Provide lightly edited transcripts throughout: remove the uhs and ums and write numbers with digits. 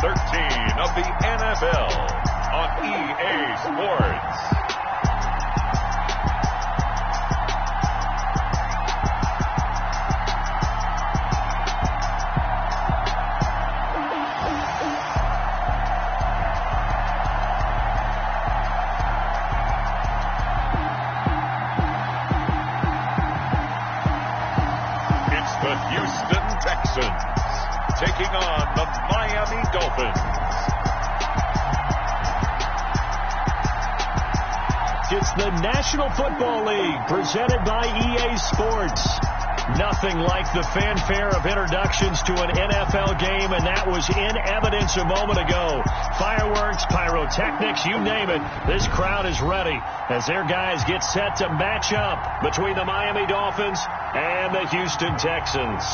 13 of the NFL on EA Sports. The Houston Texans taking on the Miami Dolphins. It's the National Football League presented by EA Sports. Nothing like the fanfare of introductions to an NFL game, and that was in evidence a moment ago. Fireworks, pyrotechnics, you name it. This crowd is ready as their guys get set to match up between the Miami Dolphins and the Houston Texans.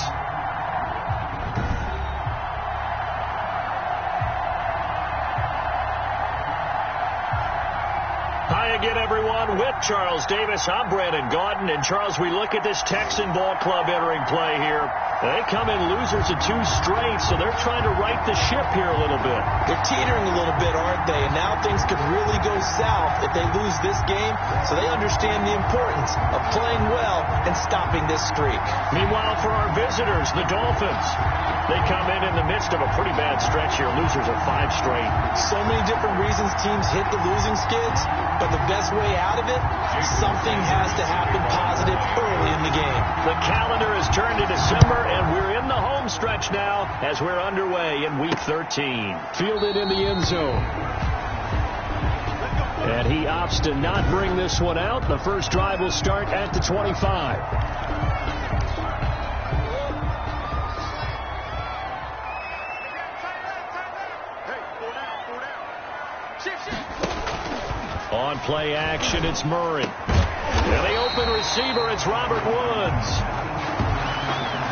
Hi again, everyone. With Charles Davis, I'm Brandon Gaudin. And, Charles, we look at this Texan ball club entering play here. They come in losers of 2 straight, so they're trying to right the ship here a little bit. They're teetering a little bit, aren't they? And now things could really go south if they lose this game, so they understand the importance of playing well and stopping this streak. Meanwhile, for our visitors, the Dolphins, they come in the midst of a pretty bad stretch here. Losers of 5 straight. So many different reasons teams hit the losing skids, but the best way out of it, something has to happen positive early in the game. The calendar has turned to December, and we're in the home stretch now as we're underway in Week 13. Fielded in the end zone. And he opts to not bring this one out. The first drive will start at the 25. On play action, it's Murray. And the open receiver, it's Robert Woods.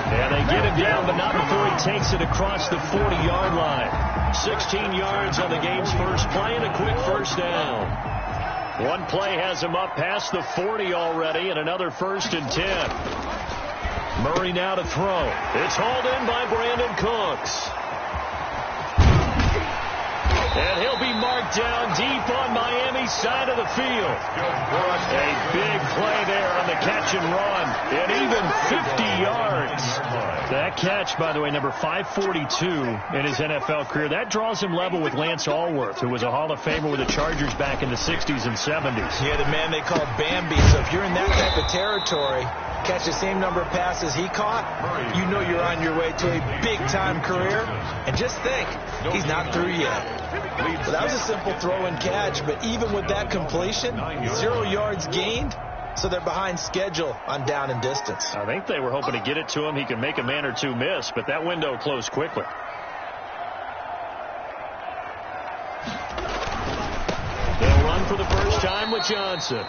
And they get him down, but not before he takes it across the 40-yard line. 16 yards on the game's first play and a quick first down. One play has him up past the 40 already, and another 1st and 10. Murray now to throw. It's hauled in by Brandon Cooks. And he'll be marked down deep on Miami's side of the field. A big play there on the catch and run. And even 50 yards. That catch, by the way, number 542 in his NFL career. That draws him level with Lance Allworth, who was a Hall of Famer with the Chargers back in the 60s and 70s. Yeah, the man they called Bambi. So if you're in that type of territory, catch the same number of passes he caught, you know you're on your way to a big-time career. And just think, he's not through yet. Well, that was a simple throw and catch, but even with that completion, 0 yards gained, so they're behind schedule on down and distance. I think they were hoping to get it to him. He can make a man or two miss, but that window closed quickly. They'll run for the first time with Johnson.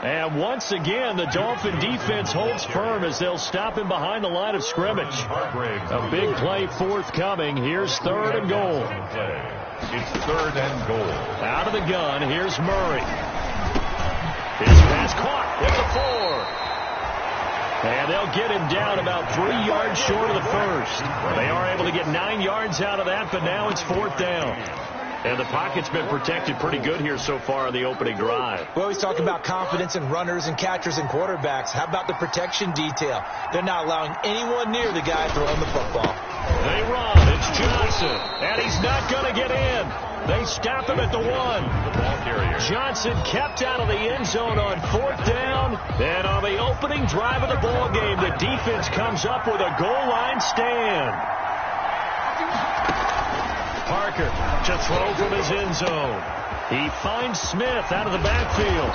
And once again, the Dolphin defense holds firm as they'll stop him behind the line of scrimmage. A big play forthcoming. Here's 3rd and goal. It's 3rd and goal. Out of the gun, here's Murray. His pass caught at the 4. And they'll get him down about 3 yards short of the first. They are able to get 9 yards out of that, but now it's 4th down. And the pocket's been protected pretty good here so far on the opening drive. We always talk about confidence in runners and catchers and quarterbacks. How about the protection detail? They're not allowing anyone near the guy throwing the football. They run. It's Johnson. And he's not going to get in. They stop him at the 1. The ball carrier. Johnson kept out of the end zone on 4th down. And on the opening drive of the ball game, the defense comes up with a goal line stand. Parker to throw from his end zone. He finds Smith out of the backfield.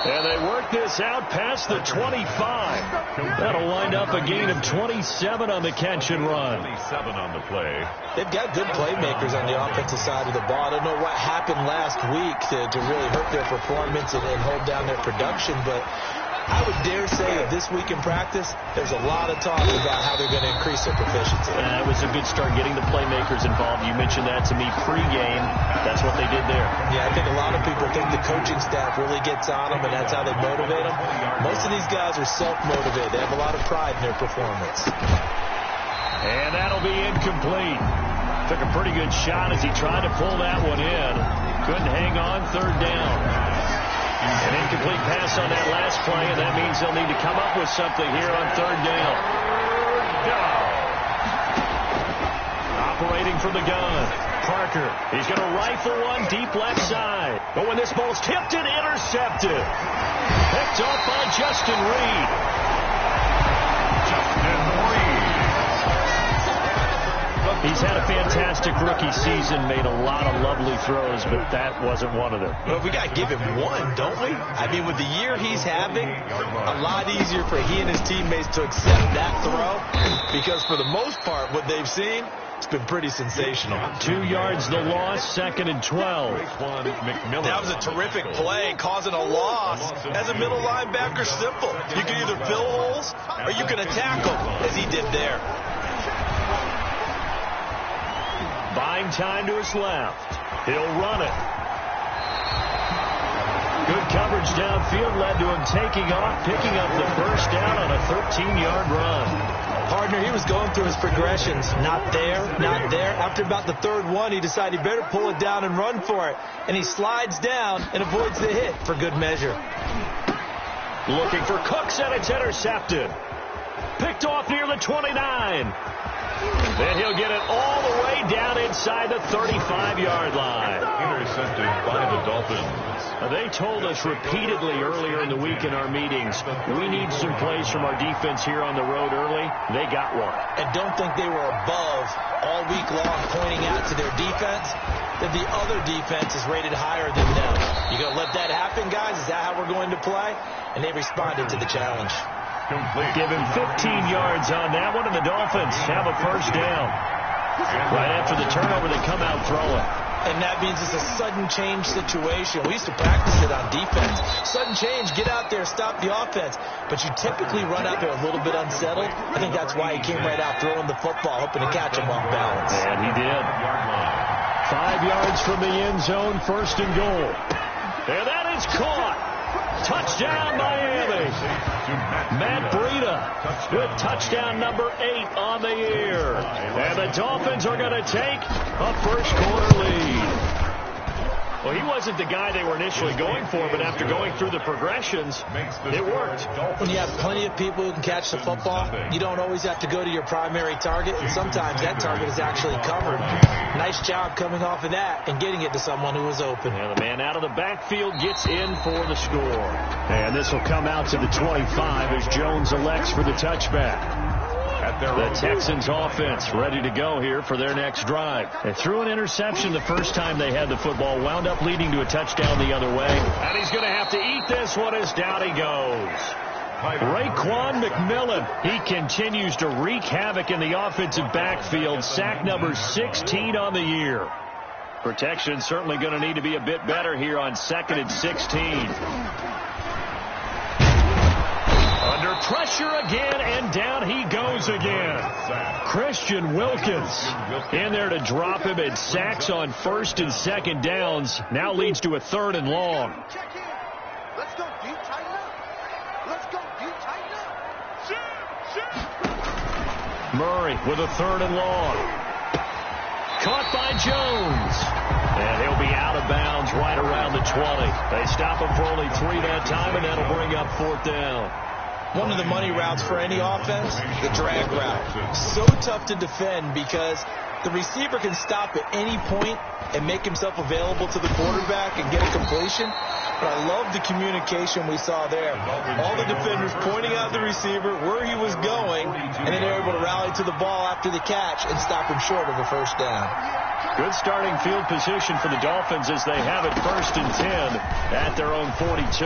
And they work this out past the 25. That'll wind up a gain of 27 on the catch and run. 27 on the play. They've got good playmakers on the offensive side of the ball. I don't know what happened last week to really hurt their performance and hold down their production, but I would dare say that this week in practice, there's a lot of talk about how they're going to increase their proficiency. It was a good start getting the playmakers involved. You mentioned that to me pregame. That's what they did there. Yeah, I think a lot of people think the coaching staff really gets on them, and that's how they motivate them. Most of these guys are self-motivated. They have a lot of pride in their performance. And that'll be incomplete. Took a pretty good shot as he tried to pull that one in. Couldn't hang on, third down. An incomplete pass on that last play, and that means they'll need to come up with something here on third down. Operating from the gun, Parker. He's going to rifle one deep left side. But when this ball's tipped and intercepted. Picked off by Justin Reed. He's had a fantastic rookie season, made a lot of lovely throws, but that wasn't one of them. Well, we got to give him one, don't we? I mean, with the year he's having, a lot easier for he and his teammates to accept that throw, because for the most part, what they've seen, it's been pretty sensational. 2 yards the loss, 2nd and 12. That was a terrific play, causing a loss. As a middle linebacker, simple. You can either fill holes or you can attack them, as he did there. Buying time to his left. He'll run it. Good coverage downfield led to him taking off, picking up the first down on a 13-yard run. Partner, he was going through his progressions. Not there, not there. After about the third one, he decided he better pull it down and run for it. And he slides down and avoids the hit for good measure. Looking for Cooks, and it's intercepted. Picked off near the 29. Then he'll get it all the way down inside the 35-yard line. Intercepted by the Dolphins. They told us repeatedly earlier in the week in our meetings, we need some plays from our defense here on the road early. They got one. And don't think they were above all week long pointing out to their defense that the other defense is rated higher than them. You going to let that happen, guys? Is that how we're going to play? And they responded to the challenge. Give him 15 yards on that one, and the Dolphins have a first down. Right after the turnover, they come out throwing. And that means it's a sudden change situation. We used to practice it on defense. Sudden change, get out there, stop the offense. But you typically run out there a little bit unsettled. I think that's why he came right out throwing the football, hoping to catch him off balance. And he did. 5 yards from the end zone, first and goal. And that is caught. Touchdown, Miami. Matt Breida with touchdown number 8 on the year. And the Dolphins are going to take a first-quarter lead. Well, he wasn't the guy they were initially going for, but after going through the progressions, it worked. When you have plenty of people who can catch the football, you don't always have to go to your primary target, and sometimes that target is actually covered. Nice job coming off of that and getting it to someone who was open. And the man out of the backfield gets in for the score. And this will come out to the 25 as Jones elects for the touchback. The Texans offense ready to go here for their next drive. They threw an interception the first time they had the football, wound up leading to a touchdown the other way. And he's going to have to eat this one as down he goes. Raekwon McMillan, he continues to wreak havoc in the offensive backfield. Sack number 16 on the year. Protection certainly going to need to be a bit better here on 2nd and 16. Under pressure again, and down he goes again. Christian Wilkins in there to drop him, and sacks on 1st and 2nd downs. Now leads to a 3rd and long. Let's go deep, tighten up. Let's go deep, tighten up. Murray with a 3rd and long. Caught by Jones. And he'll be out of bounds right around the 20. They stop him for only 3 that time, and that'll bring up 4th down. One of the money routes for any offense, the drag route. So tough to defend because the receiver can stop at any point and make himself available to the quarterback and get a completion. But I love the communication we saw there. All the defenders pointing out the receiver, where he was going, and then they're able to rally to the ball after the catch and stop him short of a first down. Good starting field position for the Dolphins as they have it 1st and 10 at their own 42.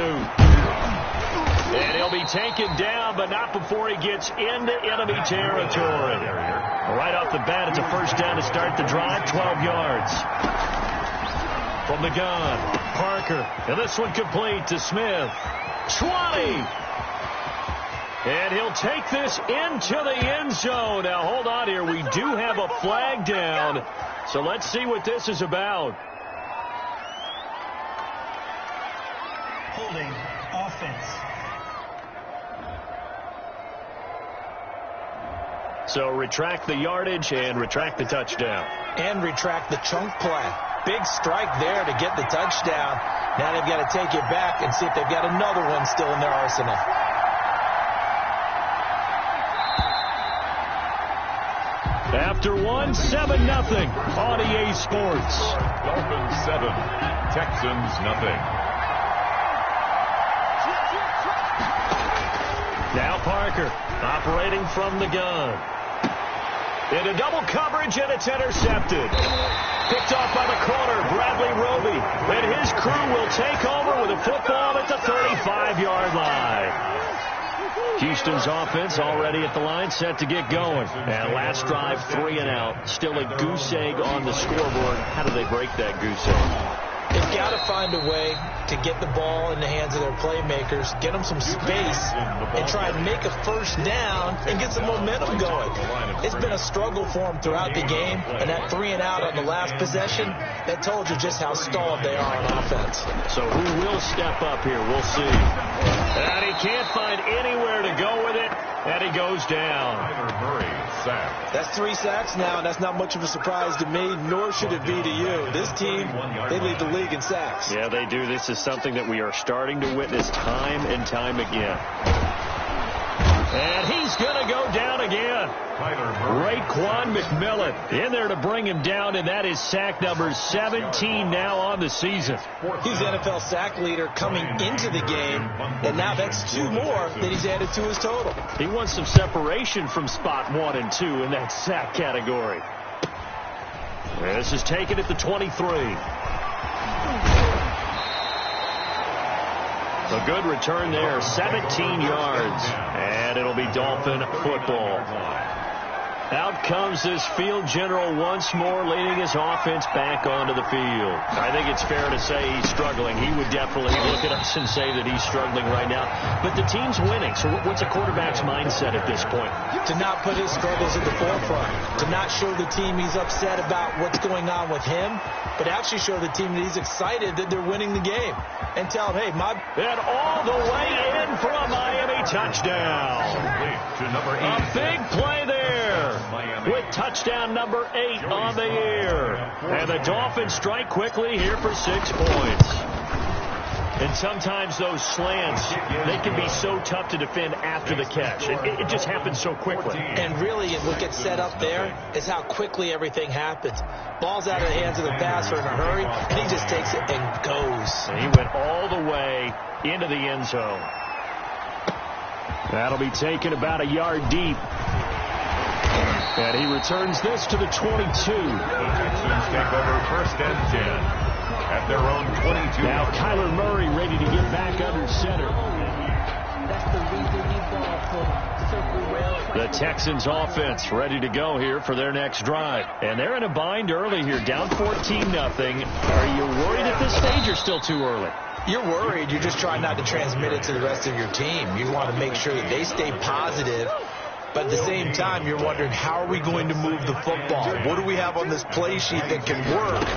And he'll be taken down, but not before he gets into enemy territory. Right off the bat, it's a first down to start the drive, 12 yards. From the gun, Parker. And this one complete to Smith. 20. And he'll take this into the end zone. Now, hold on here. We do have a flag down. So let's see what this is about. Holding offense. So retract the yardage and retract the touchdown. And retract the chunk play. Big strike there to get the touchdown. Now they've got to take it back and see if they've got another one still in their arsenal. After 1, 7-0 on EA Sports. Dolphins 7, Texans 0. Now Parker operating from the gun. Into double coverage, and it's intercepted. Picked off by the corner, Bradley Roby. And his crew will take over with a football at the 35-yard line. Houston's offense already at the line, set to get going. And last drive, 3 and out. Still a goose egg on the scoreboard. How do they break that goose egg? They've got to find a way to get the ball in the hands of their playmakers, get them some space, and try and make a first down and get some momentum going. It's been a struggle for them throughout the game, and that 3 and out on the last possession, that told you just how stalled they are on offense. So who will step up here? We'll see. And he can't find anywhere to go with it, and he goes down. Kyler Murray sacked. That's 3 sacks now, and that's not much of a surprise to me, nor should it be to you. This team, they lead the league in sacks. Yeah, they do. This is something that we are starting to witness time and time again. And he's going to go down again. Raekwon McMillan in there to bring him down, and that is sack number 17 now on the season. He's the NFL sack leader coming into the game, and now that's 2 more that he's added to his total. He wants some separation from spot 1 and 2 in that sack category. This is taken at the 23. A good return there, 17 yards, and it'll be Dolphin football. Out comes this field general once more, leading his offense back onto the field. I think it's fair to say he's struggling. He would definitely look at us and say that he's struggling right now. But the team's winning, so what's a quarterback's mindset at this point? To not put his struggles at the forefront, to not show the team he's upset about what's going on with him, but actually show the team that he's excited that they're winning the game. And tell them, hey, and all the way in for a Miami touchdown. A big play there with touchdown number 8 on the year. And the Dolphins strike quickly here for 6 points. And sometimes those slants, they can be so tough to defend after the catch. It just happens so quickly. And really, what gets set up there is how quickly everything happens. Ball's out of the hands of the passer in a hurry, and he just takes it and goes. And he went all the way into the end zone. That'll be taken about a yard deep. And he returns this to the 22. The Texans take over 1st and 10. At their own 22. Now Kyler Murray ready to get back under center. The Texans offense ready to go here for their next drive. And they're in a bind early here, down 14-0. Are you worried at this stage or still too early? You're worried. You're just trying not to transmit it to the rest of your team. You want to make sure that they stay positive. But at the same time, you're wondering, how are we going to move the football? What do we have on this play sheet that can work?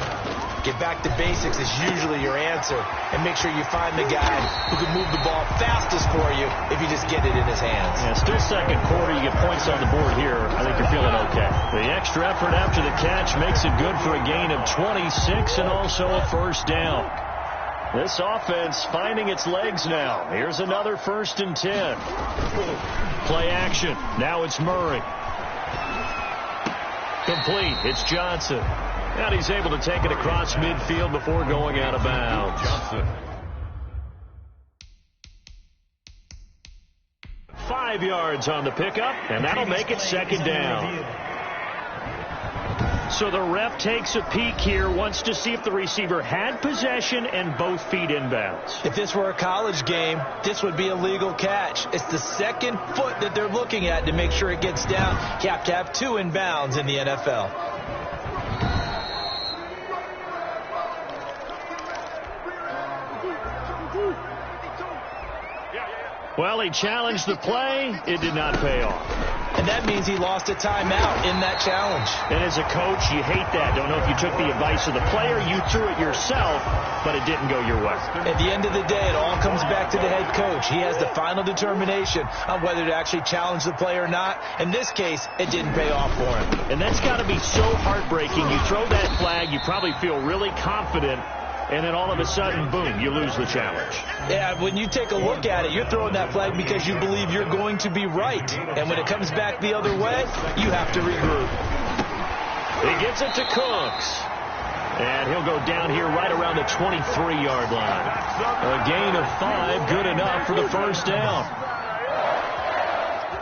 Get back to basics is usually your answer. And make sure you find the guy who can move the ball fastest for you if you just get it in his hands. Yeah, still second quarter. You get points on the board here. I think you're feeling okay. The extra effort after the catch makes it good for a gain of 26 and also a first down. This offense finding its legs now. Here's another 1st and 10. Play action. Now it's Murray. Complete. It's Johnson. And he's able to take it across midfield before going out of bounds. Johnson. 5 yards on the pickup, and that'll make it 2nd down. So the ref takes a peek here, wants to see if the receiver had possession and both feet inbounds. If this were a college game, this would be a legal catch. It's the 2nd foot that they're looking at to make sure it gets down. You have to have 2 inbounds in the NFL. Well, he challenged the play. It did not pay off. and that means he lost a timeout in that challenge. And as a coach, you hate that. Don't know if you took the advice of the player, you threw it yourself, but it didn't go your way. At the end of the day, it all comes back to the head coach. He has the final determination on whether to actually challenge the play or not. In this case, it didn't pay off for him. And that's got to be so heartbreaking. You throw that flag, you probably feel really confident, and then all of a sudden, boom, you lose the challenge. Yeah, when you take a look at it, you're throwing that flag because you believe you're going to be right. And when it comes back the other way, you have to regroup. He gives it to Cooks. And he'll go down here right around the 23-yard line. A gain of 5, good enough for the first down.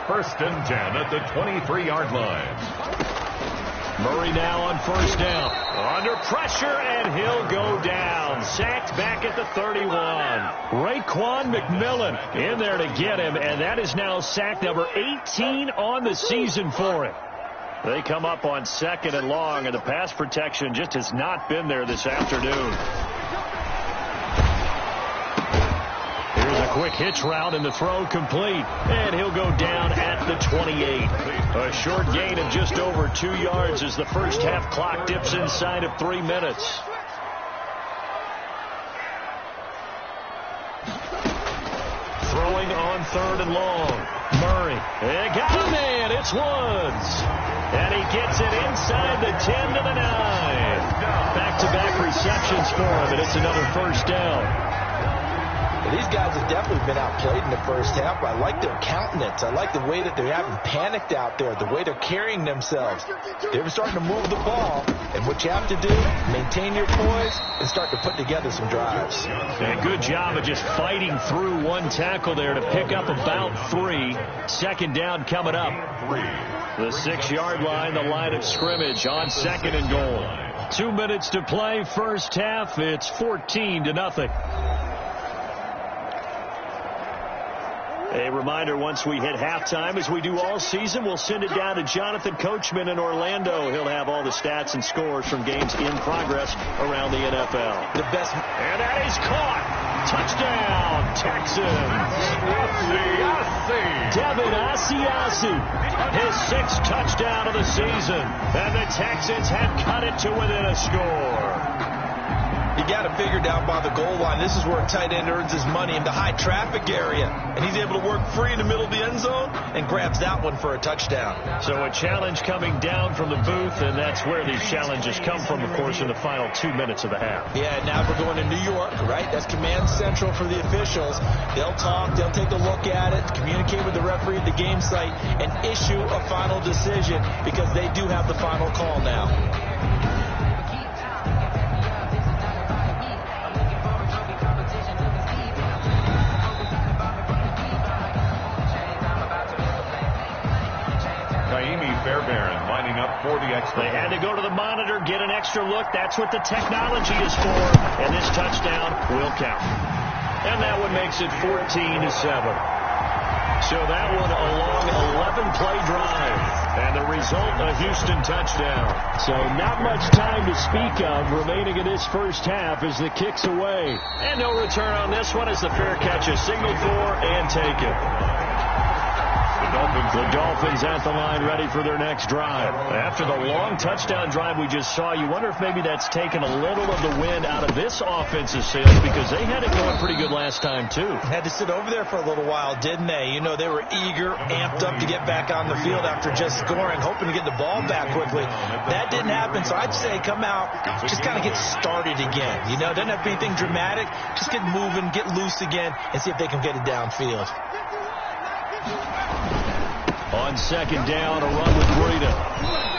1st and 10 at the 23-yard line. Murray now on first down. Under pressure, and he'll go down. Sacked back at the 31. Raekwon McMillan in there to get him, and that is now sack number 18 on the season for him. They come up on 2nd and long, and the pass protection just has not been there this afternoon. Here's a quick hitch route, and the throw complete. And he'll go down at the 28. A short gain of just over 2 yards as the first half clock dips inside of 3 minutes. Throwing on 3rd and long. Murray. They got a man. It's Woods. And he gets it inside the 10 to the 9. Back-to-back receptions for him, and it's another first down. These guys have definitely been outplayed in the first half. I like their countenance. I like the way that they haven't panicked out there, the way they're carrying themselves. They're starting to move the ball, and what you have to do, maintain your poise and start to put together some drives. And a good job of just fighting through one tackle there to pick up about 3. 2nd down coming up. The 6-yard line, the line of scrimmage on 2nd and goal. 2 minutes to play, first half. It's 14-0. A reminder, once we hit halftime, as we do all season, we'll send it down to Jonathan Coachman in Orlando. He'll have all the stats and scores from games in progress around the NFL. The best. And that is caught. Touchdown, Texans. Devin Asiasi, his 6th touchdown of the season. And the Texans have cut it to within a score. You got to figure down by the goal line. This is where a tight end earns his money, in the high traffic area. And he's able to work free in the middle of the end zone and grabs that one for a touchdown. So a challenge coming down from the booth, and that's where these challenges come from, of course, in the final 2 minutes of the half. Yeah, now we're going to New York, right? That's command central for the officials. They'll talk, they'll take a look at it, communicate with the referee at the game site, and issue a final decision because they do have the final call now. Fairbairn lining up for the extra. They had to go to the monitor, get an extra look. That's what the technology is for. And this touchdown will count. And that one makes it 14-7. So that one a long 11-play drive. And the result, a Houston touchdown. So not much time to speak of remaining in this first half as the kick's away. And no return on this one as the fair catch is signaled for and taken. The Dolphins at the line ready for their next drive. After the long touchdown drive we just saw, you wonder if maybe that's taken a little of the wind out of this offensive sails because they had it going pretty good last time too. Had to sit over there for a little while, didn't they? You know, they were eager, amped up to get back on the field after just scoring, hoping to get the ball back quickly. That didn't happen, so I'd say come out, just kind of get started again. You know, doesn't have to be anything dramatic. Just get moving, get loose again, and see if they can get it downfield. On 2nd down, a run with Breida.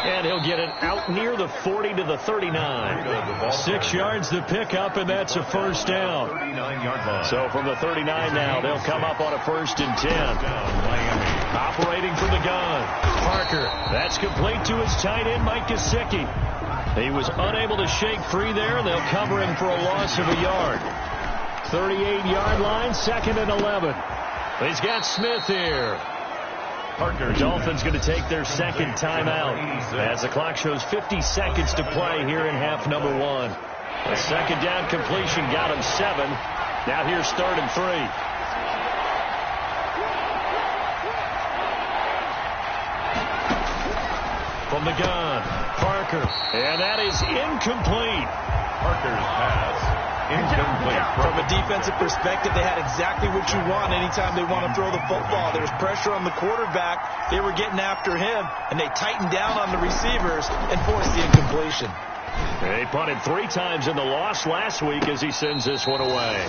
And he'll get it out near the 40 to the 39. 6 yards to pick up, and that's a first down. So from the 39 now, they'll come up on a 1st and 10. Operating from the gun. Parker. That's complete to his tight end, Mike Gesicki. He was unable to shake free there, and they'll cover him for a loss of a yard. 38-yard line, 2nd and 11. He's got Smith here. Parker. Dolphins going to take their 2nd timeout as the clock shows 50 seconds to play here in half number 1. A 2nd down completion got him 7. Now here's 3rd and 3. From the gun, Parker. And that is incomplete. Parker's pass incomplete. From a defensive perspective, they had exactly what you want anytime they want to throw the football. There was pressure on the quarterback. They were getting after him, and they tightened down on the receivers and forced the incompletion. They punted 3 times in the loss last week as he sends this one away.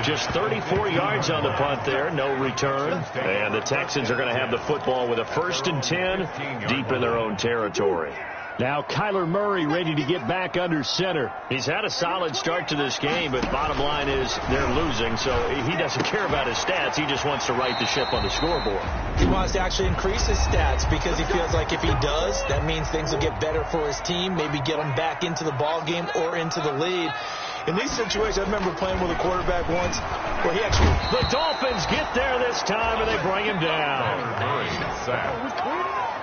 Just 34 yards on the punt there, no return. And the Texans are going to have the football with a 1st and 10 deep in their own territory. Now Kyler Murray ready to get back under center. He's had a solid start to this game, but bottom line is they're losing, so he doesn't care about his stats. He just wants to right the ship on the scoreboard. He wants to actually increase his stats because he feels like if he does, that means things will get better for his team, maybe get them back into the ball game or into the lead. In these situations, I remember playing with a quarterback once where he actually... The Dolphins get there this time, and they bring him down.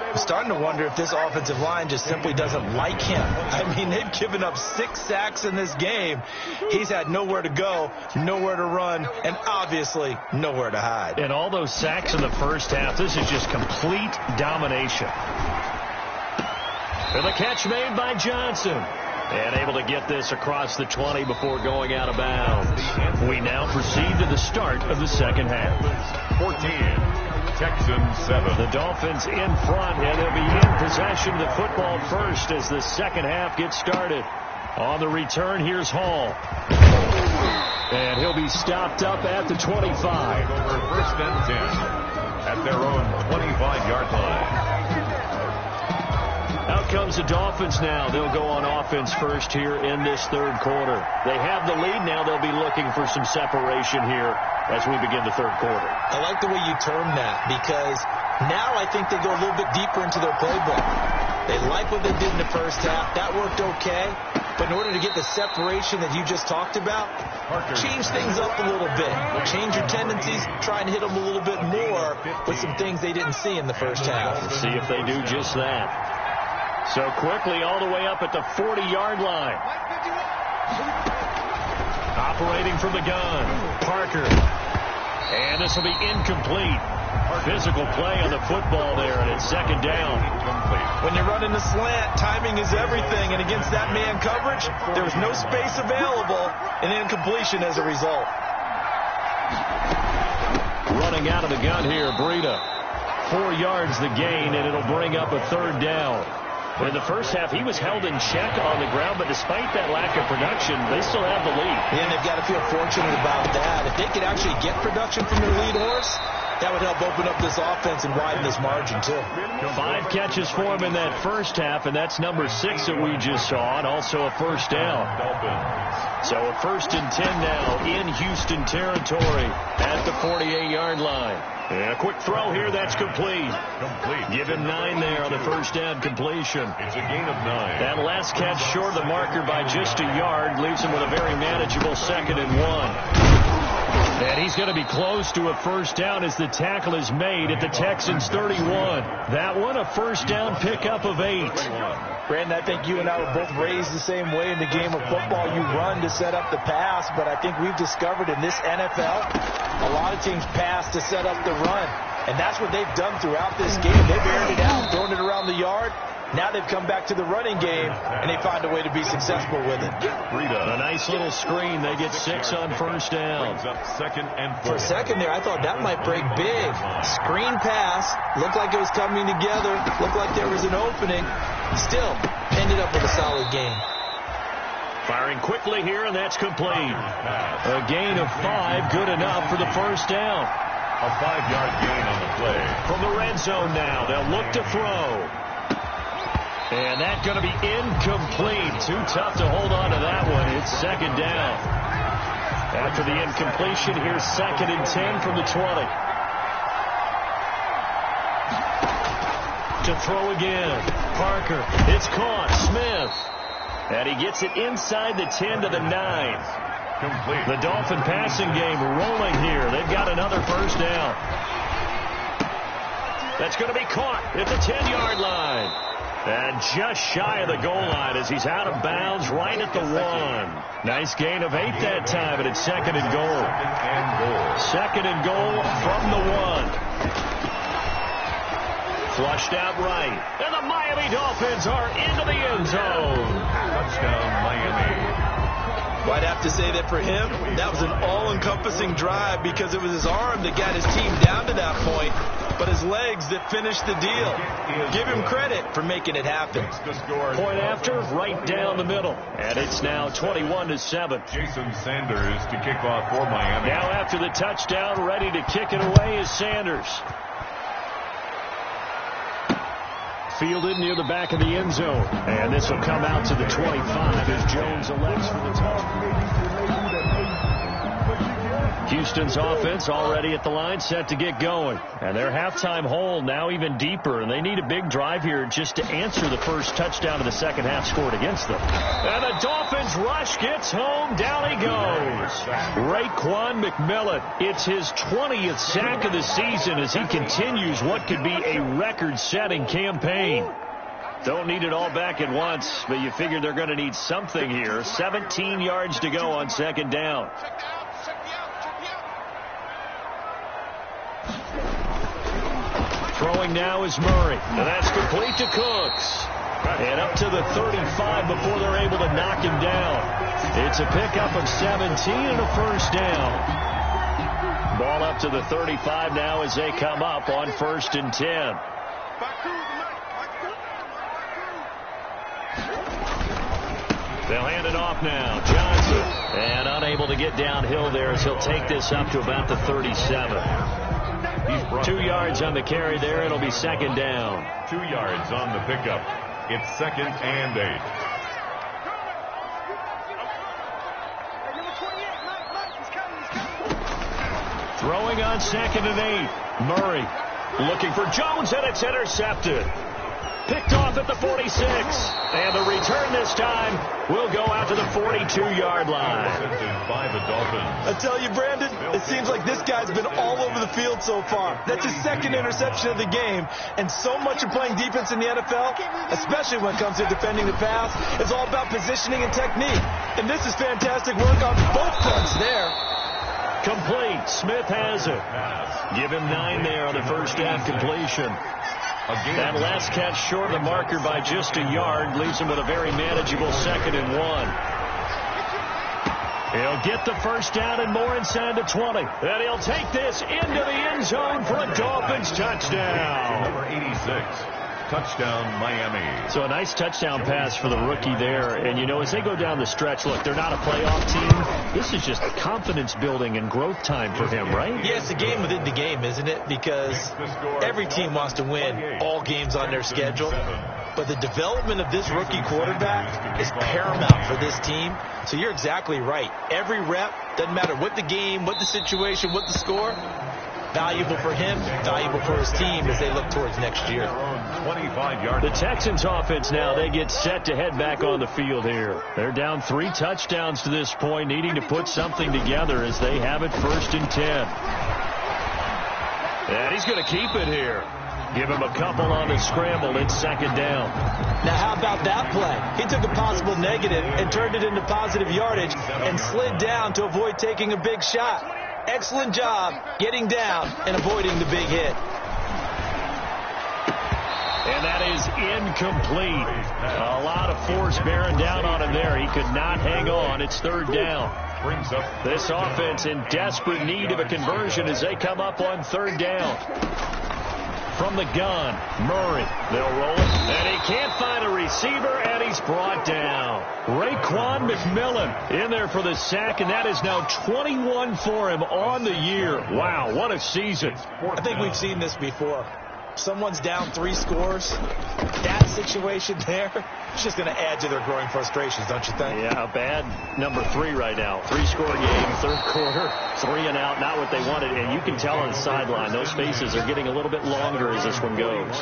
I'm starting to wonder if this offensive line just simply doesn't like him. I mean, they've given up 6 sacks in this game. He's had nowhere to go, nowhere to run, and obviously nowhere to hide. And all those sacks in the first half, this is just complete domination. And the catch made by Johnson. And able to get this across the 20 before going out of bounds. We now proceed to the start of the second half. 14. Texans 7. The Dolphins in front, and they'll be in possession of the football first as the second half gets started. On the return, here's Hall. And he'll be stopped up at the 25. Over 1st and 10 at their own 25-yard line. Out comes the Dolphins now. They'll go on offense first here in this third quarter. They have the lead now. They'll be looking for some separation here as we begin the third quarter. I like the way you term that because now I think they go a little bit deeper into their playbook. They like what they did in the first half. That worked okay. But in order to get the separation that you just talked about, change things up a little bit. Change your tendencies, try and hit them a little bit more with some things they didn't see in the first half. We'll see if they do just that. So quickly all the way up at the 40-yard line. Operating from the gun, Parker. And this will be incomplete. Physical play on the football there, and it's second down. When you're running the slant, timing is everything, and against that man coverage, there was no space available, and incompletion as a result. Running out of the gun here, Breida. 4 yards the gain, and it'll bring up a third down. In the first half, he was held in check on the ground, but despite that lack of production, they still have the lead. Yeah, and they've got to feel fortunate about that. If they could actually get production from their lead horse, that would help open up this offense and widen this margin, too. 5 catches for him in that first half, and that's number 6 that we just saw, and also a first down. So a 1st and 10 now in Houston territory at the 48-yard line. And a quick throw here, that's complete. Give him 9 there on the first down completion. It's a gain of 9. That last catch short of the marker by just a yard leaves him with a very manageable 2nd and 1. And he's going to be close to a first down as the tackle is made at the Texans 31. That one, a first down pickup of 8. Brandon, I think you and I were both raised the same way in the game of football. You run to set up the pass, but I think we've discovered in this NFL, a lot of teams pass to set up the run. And that's what they've done throughout this game. They've aired it out, thrown it around the yard. Now they've come back to the running game, and they find a way to be successful with it. A nice little screen. They get 6 on first down. Second and 4. For a second there, I thought that might break big. Screen pass. Looked like it was coming together. Looked like there was an opening. Still ended up with a solid gain. Firing quickly here, and that's complete. A gain of 5, good enough for the first down. A 5-yard gain on the play. From the red zone now, they'll look to throw. And that's going to be incomplete. Too tough to hold on to that one. It's second down. After the incompletion, here's 2nd and 10 from the 20. To throw again. Parker. It's caught. Smith. And he gets it inside the 10 to the 9. Complete. The Dolphin passing game rolling here. They've got another first down. That's going to be caught at the 10-yard line. And just shy of the goal line as he's out of bounds right at the 1. Nice gain of 8 that time, and it's 2nd and goal. 2nd and goal from the 1. Flushed out right. And the Miami Dolphins are into the end zone. Touchdown, Miami. Well, I'd have to say that for him, that was an all-encompassing drive because it was his arm that got his team down to that point, but his legs that finished the deal. Give him credit for making it happen. Point after, right down the middle. And it's now 21-7. Jason Sanders to kick off for Miami. Now after the touchdown, ready to kick it away is Sanders. Fielded near the back of the end zone. And this will come out to the 25 as Jones elects for the touchdown. Houston's offense already at the line, set to get going. And their halftime hole now even deeper, and they need a big drive here just to answer the first touchdown of the second half scored against them. And the Dolphins rush gets home. Down he goes. Raekwon McMillan. It's his 20th sack of the season as he continues what could be a record-setting campaign. Don't need it all back at once, but you figure they're going to need something here. 17 yards to go on second down. Throwing now is Murray. And that's complete to Cooks. And up to the 35 before they're able to knock him down. It's a pickup of 17 and a first down. Ball up to the 35 now as they come up on 1st and 10. They'll hand it off now. Johnson. And unable to get downhill there as he'll take this up to about the 37. 2 yards on the carry there. It'll be second down. 2 yards on the pickup. It's 2nd and 8. Throwing on 2nd and 8. Murray looking for Jones, and it's intercepted. Picked off at the 46. And the return this time will go out to the 42-yard line. By the Dolphins. I tell you, Brandon, it seems like this guy's been all over the field so far. That's his 2nd interception of the game. And so much of playing defense in the NFL, especially when it comes to defending the pass, is all about positioning and technique. And this is fantastic work on both fronts there. Complete. Smith has it. Give him 9 there on the first half completion. That last catch short of the marker by just a yard leaves him with a very manageable 2nd and 1. He'll get the first down and more inside the 20. And he'll take this into the end zone for a Dolphins touchdown. Number 86. Touchdown, Miami. So a nice touchdown pass for the rookie there. And, you know, as they go down the stretch, look, they're not a playoff team. This is just confidence building and growth time for him, right? Yeah, it's a game within the game, isn't it? Because every team wants to win all games on their schedule. But the development of this rookie quarterback is paramount for this team. So you're exactly right. Every rep, doesn't matter what the game, what the situation, what the score, valuable for him, valuable for his team as they look towards next year. 25-yard. The Texans offense now, they get set to head back on the field here. They're down 3 touchdowns to this point, needing to put something together as they have it 1st and 10. And he's going to keep it here. Give him a couple on the scramble. It's 2nd down. Now, how about that play? He took a possible negative and turned it into positive yardage and slid down to avoid taking a big shot. Excellent job getting down and avoiding the big hit. And that is incomplete. A lot of force bearing down on him there. He could not hang on. It's 3rd down. Brings up this offense in desperate need of a conversion as they come up on 3rd down. From the gun, Murray. They'll roll it. And he can't find a receiver, and he's brought down. Raekwon McMillan in there for the sack, and that is now 21 for him on the year. Wow, what a season. I think we've seen this before. Someone's down 3 scores. That situation there, it's just going to add to their growing frustrations, don't you think? Yeah, a bad number 3 right now. 3-score game, 3rd quarter, 3 and out, not what they wanted. And you can tell on the sideline, those faces are getting a little bit longer as this one goes.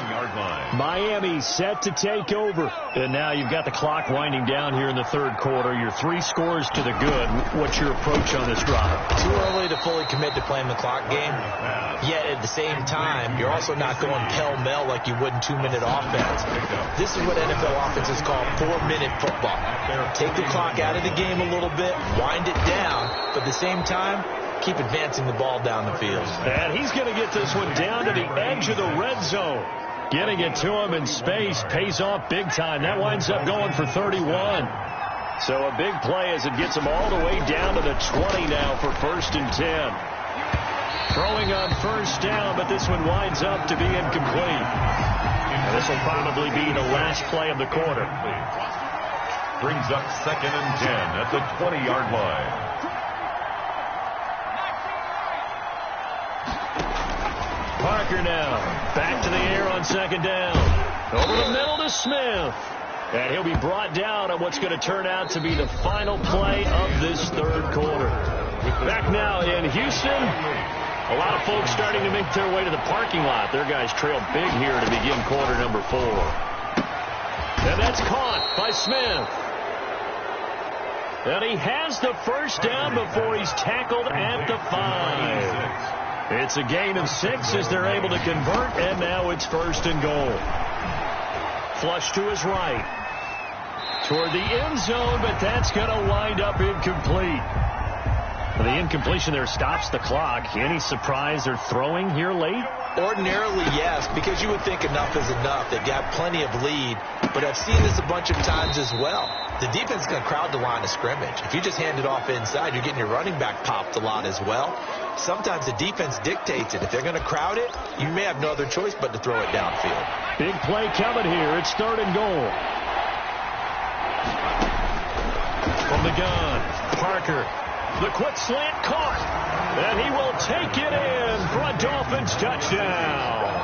Miami set to take over. And now you've got the clock winding down here in the 3rd quarter. You're 3 scores to the good. What's your approach on this drive? Too early to fully commit to playing the clock game. Yet at the same time, you're also not going pell-mell like you would in 2-minute offense. This is what NFL offenses call 4-minute football. Take the clock out of the game a little bit, wind it down, but at the same time, keep advancing the ball down the field. And he's going to get this one down to the edge of the red zone. Getting it to him in space pays off big time. That winds up going for 31. So a big play as it gets him all the way down to the 20 now for 1st and 10. Throwing on first down, but this one winds up to be incomplete. And this will probably be the last play of the quarter. Brings up 2nd and 10 at the 20-yard line. Parker now back to the air on 2nd down. Over the middle to Smith. And he'll be brought down on what's going to turn out to be the final play of this 3rd quarter. Back now in Houston. A lot of folks starting to make their way to the parking lot. Their guys trail big here to begin quarter number 4. And that's caught by Smith. And he has the first down before he's tackled at the 5. It's a gain of 6 as they're able to convert, and now it's 1st and goal. Flush to his right. Toward the end zone, but that's going to wind up incomplete. The incompletion there stops the clock. Any surprise they're throwing here late? Ordinarily, yes, because you would think enough is enough. They've got plenty of lead, but I've seen this a bunch of times as well. The defense is going to crowd the line of scrimmage. If you just hand it off inside, you're getting your running back popped a lot as well. Sometimes the defense dictates it. If they're going to crowd it, you may have no other choice but to throw it downfield. Big play coming here. It's 3rd and goal. From the gun, Parker. The quick slant caught. And he will take it in for a Dolphins touchdown.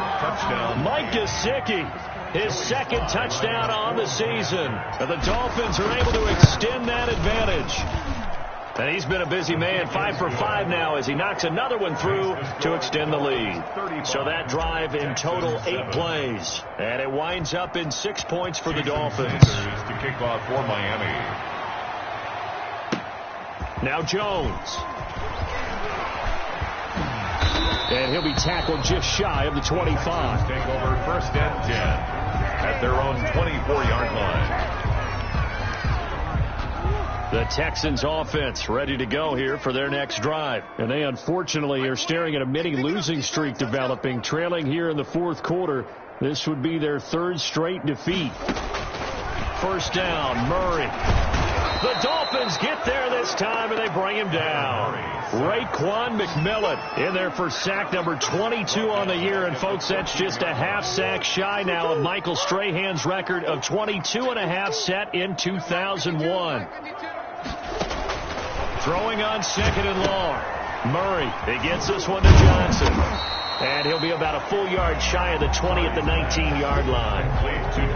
Mike Gesicki, his 2nd touchdown on the season. And the Dolphins are able to extend that advantage. And he's been a busy man, 5 for 5 now as he knocks another one through to extend the lead. So that drive in total 8 plays. And it winds up in 6 points for the Dolphins. To kick off for Miami. Now Jones. And he'll be tackled just shy of the 25. Take over 1st and 10 at their own 24-yard line. The Texans offense ready to go here for their next drive. And they unfortunately are staring at a mini losing streak developing, trailing here in the 4th quarter. This would be their 3rd straight defeat. 1st down, Murray. The Dolphins get there this time, and they bring him down. Raekwon McMillan in there for sack number 22 on the year. And, folks, that's just a half sack shy now of Michael Strahan's record of 22.5 set in 2001. Throwing on 2nd and long. Murray, he gets this one to Johnson. And he'll be about a full yard shy of the 20 at the 19-yard line.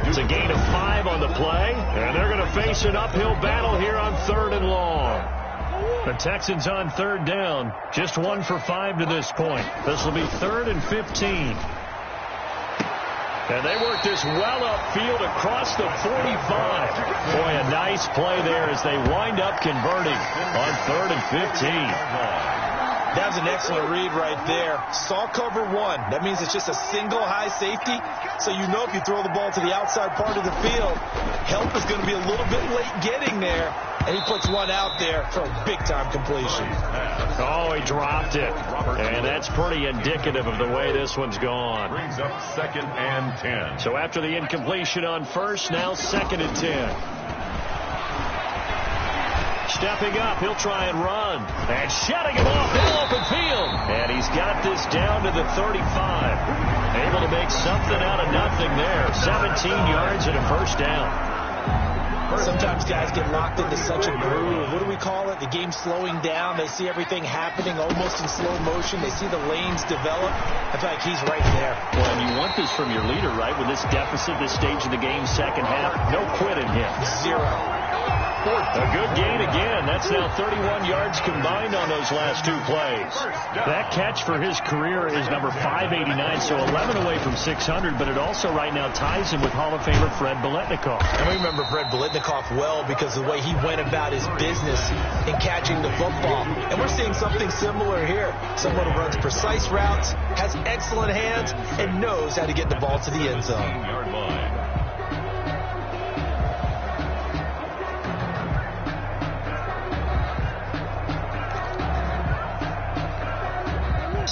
It's a gain of 5 on the play, and they're going to face an uphill battle here on 3rd and long. The Texans on 3rd down, just 1 for 5 to this point. This will be 3rd and 15. And they work this well upfield across the 45. Boy, a nice play there as they wind up converting on 3rd and 15. That was an excellent read right there. Saw cover 1. That means it's just a single high safety. So you know if you throw the ball to the outside part of the field, help is going to be a little bit late getting there. And he puts one out there for a big-time completion. Oh, he dropped it. And that's pretty indicative of the way this one's gone. Brings up 2nd and 10. So after the incompletion on 1st, now 2nd and 10. Stepping up, he'll try and run. And shutting him off in open field. And he's got this down to the 35. Able to make something out of nothing there. 17 yards and a 1st down. Sometimes guys get locked into such a groove. What do we call it? The game's slowing down. They see everything happening almost in slow motion. They see the lanes develop. I feel like he's right there. Well, and you want this from your leader, right? With this deficit, this stage of the game, 2nd half, no quit in him. 0. A good gain again. That's now 31 yards combined on those last 2 plays. That catch for his career is number 589, so 11 away from 600, but it also right now ties him with Hall of Famer Fred Biletnikoff. And we remember Fred Biletnikoff well because of the way he went about his business in catching the football. And we're seeing something similar here. Someone who runs precise routes, has excellent hands, and knows how to get the ball to the end zone.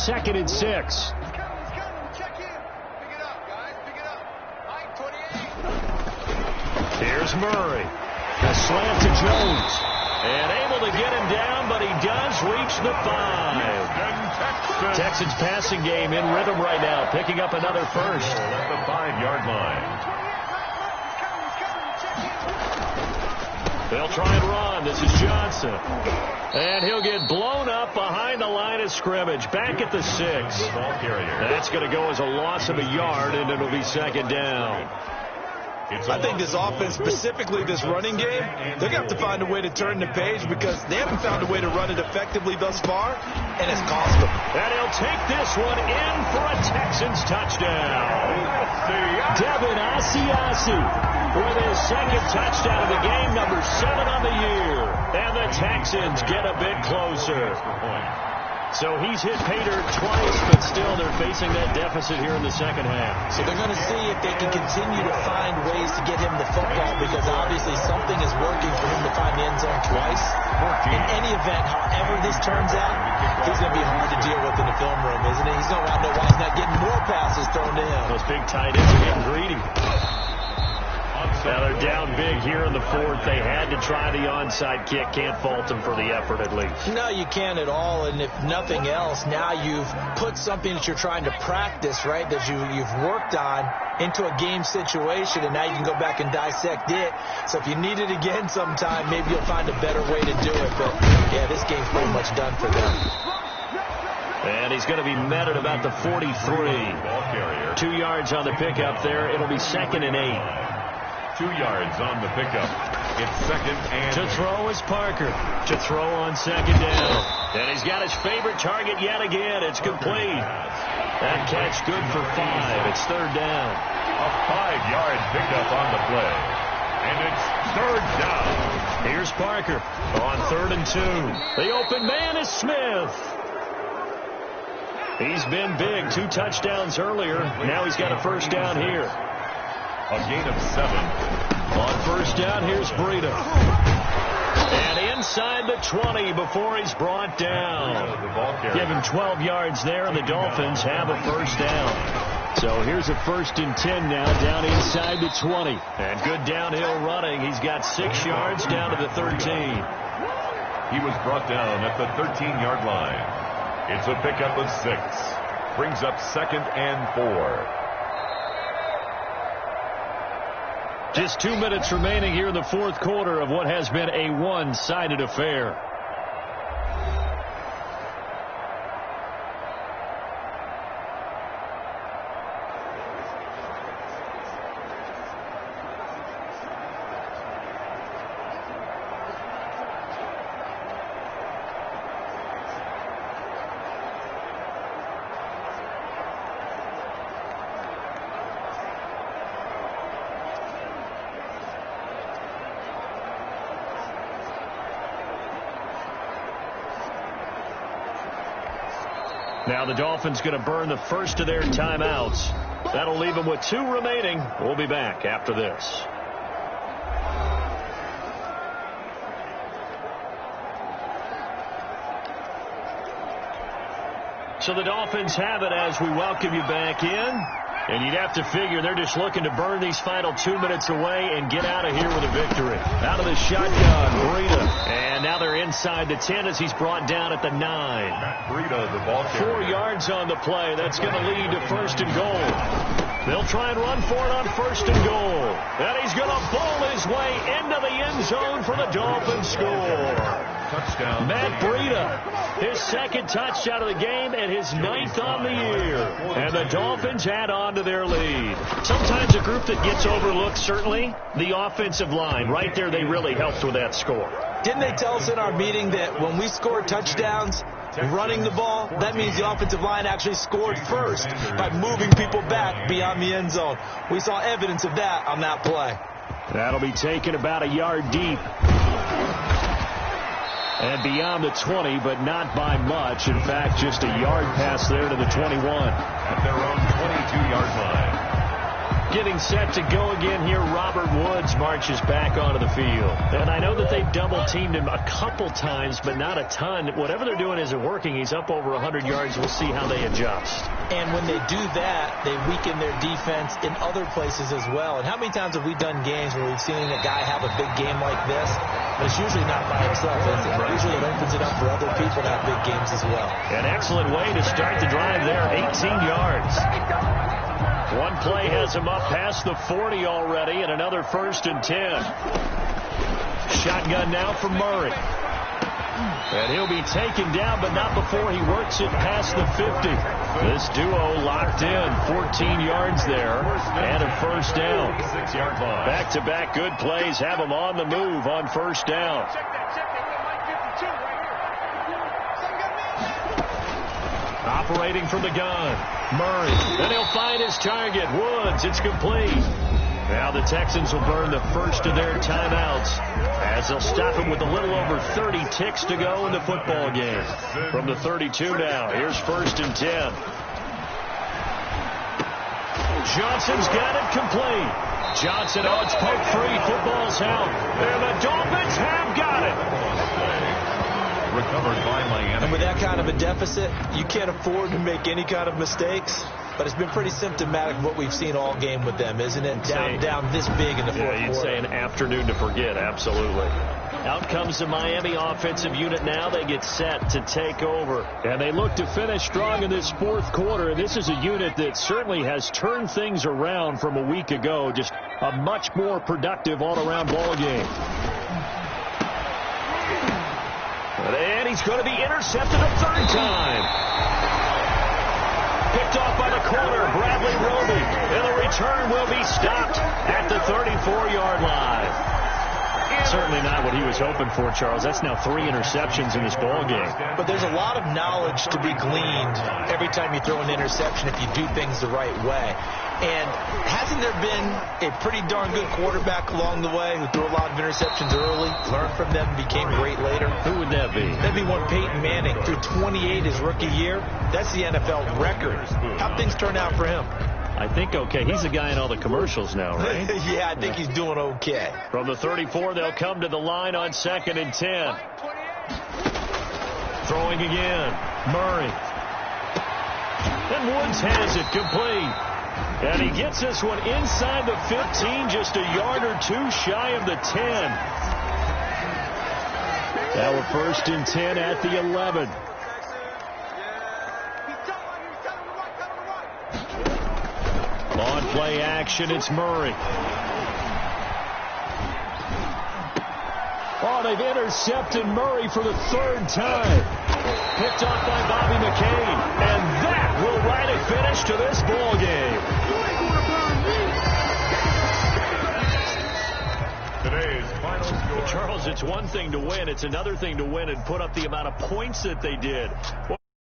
2nd and 6. Check in. Pick it up, guys. Pick it up. Here's Murray. A slant to Jones. And able to get him down, but he does reach the 5. Texans passing game in rhythm right now, picking up another first. At the 5-yard line. They'll try and run. This is Johnson. And he'll get blown up behind the line of scrimmage. Back at the 6. That's going to go as a loss of a yard, and it'll be second down. I think this offense, specifically this running game, they're going to have to find a way to turn the page because they haven't found a way to run it effectively thus far, and it's cost them. And he'll take this one in for a Texans touchdown. Devin Asiasi with his second touchdown of the game, number 7 on the year. And the Texans get a bit closer. So he's hit pay dirt twice, but still they're facing that deficit here in the second half. So they're going to see if they can continue to find ways to get him the football because obviously something is working for him to find the end zone twice. In any event, however this turns out, he's going to be hard to deal with in the film room, isn't he? He's going to want to know why he's not getting more passes thrown to him. Those big tight ends are getting greedy. Now they're down big here in the 4th. They had to try the onside kick. Can't fault them for the effort at least. No, you can't at all. And if nothing else, now you've put something that you're trying to practice, right, that you've worked on into a game situation, and now you can go back and dissect it. So if you need it again sometime, maybe you'll find a better way to do it. But, yeah, this game's pretty much done for them. And he's going to be met at about the 43. 2 yards on the pickup there. It'll be 2nd and 8. 2 yards on the pickup. It's 2nd and to throw is Parker. To throw on 2nd down. And he's got his favorite target yet again. It's complete. That catch good for 5. It's 3rd down. A 5-yard pickup on the play. And it's 3rd down. Here's Parker on 3rd and 2. The open man is Smith. He's been big. 2 touchdowns earlier. Now he's got a first down here. A gain of 7. On first down, here's Breida. And inside the 20 before he's brought down. Give him 12 yards there, and the Dolphins have a first down. So here's a 1st and 10 now, down inside the 20. And good downhill running. He's got 6 yards down to the 13. He was brought down at the 13-yard line. It's a pickup of 6. Brings up 2nd and 4. Just 2 minutes remaining here in the 4th quarter of what has been a one-sided affair. Now the Dolphins going to burn the first of their timeouts. That'll leave them with 2 remaining. We'll be back after this. So the Dolphins have it as we welcome you back in. And you'd have to figure they're just looking to burn these final 2 minutes away and get out of here with a victory. Out of the shotgun, Breida. And now they're inside the 10 as he's brought down at the 9. Breida, the ball carrier. 4 yards on the play. That's going to lead to 1st and goal. They'll try and run for it on 1st and goal. And he's going to bowl his way into the end zone for the Dolphins score. Touchdown. Matt Breida, his 2nd touchdown of the game and his 9th on the year. And the Dolphins add on to their lead. Sometimes a group that gets overlooked, certainly, the offensive line. Right there, they really helped with that score. Didn't they tell us in our meeting that when we score touchdowns running the ball, that means the offensive line actually scored first by moving people back beyond the end zone? We saw evidence of that on that play. That'll be taken about a yard deep. And beyond the 20, but not by much. In fact, just a yard pass there to the 21. At their own 22-yard line. Getting set to go again here, Robert Woods marches back onto the field. And I know that they've double-teamed him a couple times, but not a ton. Whatever they're doing isn't working. He's up over 100 yards. We'll see how they adjust. And when they do that, they weaken their defense in other places as well. And how many times have we done games where we've seen a guy have a big game like this? But it's usually not by himself, is it? Usually it opens it up for other people to have big games as well. An excellent way to start the drive there, 18 yards. One play has him up past the 40 already, and another 1st and 10. Shotgun now for Murray. And he'll be taken down, but not before he works it past the 50. This duo locked in, 14 yards there, and a 1st down. Back-to-back good plays have him on the move on 1st down. Operating from the gun, Murray. Then he'll find his target, Woods. It's complete. Now the Texans will burn the first of their timeouts as they'll stop him with a little over 30 ticks to go in the football game. From the 32 now, here's 1st and 10. Johnson's got it complete. Johnson, oh, it's poke free. Football's out. And the Dolphins have got it. Recovered by Miami. And with that kind of a deficit, you can't afford to make any kind of mistakes. But it's been pretty symptomatic of what we've seen all game with them, isn't it? Down this big in the fourth quarter. You'd say an afternoon to forget, absolutely. Out comes the Miami offensive unit now. They get set to take over. And they look to finish strong in this fourth quarter. This is a unit that certainly has turned things around from a week ago. Just a much more productive all-around ball game. And he's going to be intercepted a 3rd time. Picked off by the corner, Bradley Roby. And the return will be stopped at the 34-yard line. Certainly not what he was hoping for, Charles. That's now 3 interceptions in this ball game. But there's a lot of knowledge to be gleaned every time you throw an interception if you do things the right way. And hasn't there been a pretty darn good quarterback along the way who threw a lot of interceptions early, learned from them, became great later? Who would that be? That'd be one Peyton Manning. Threw 28 his rookie year. That's the NFL record. How'd things turn out for him? I think okay. He's the guy in all the commercials now, right? Yeah, I think he's doing okay. From the 34, they'll come to the line on 2nd and 10. Throwing again. Murray. And Woods has it complete. And he gets this one inside the 15, just a yard or 2 shy of the 10. Now a 1st and 10 at the 11. On play action, it's Murray. Oh, they've intercepted Murray for the 3rd time. Picked off by Bobby McCain. And that will write a finish to this ball game. Today's final score. Charles, it's one thing to win. It's another thing to win and put up the amount of points that they did.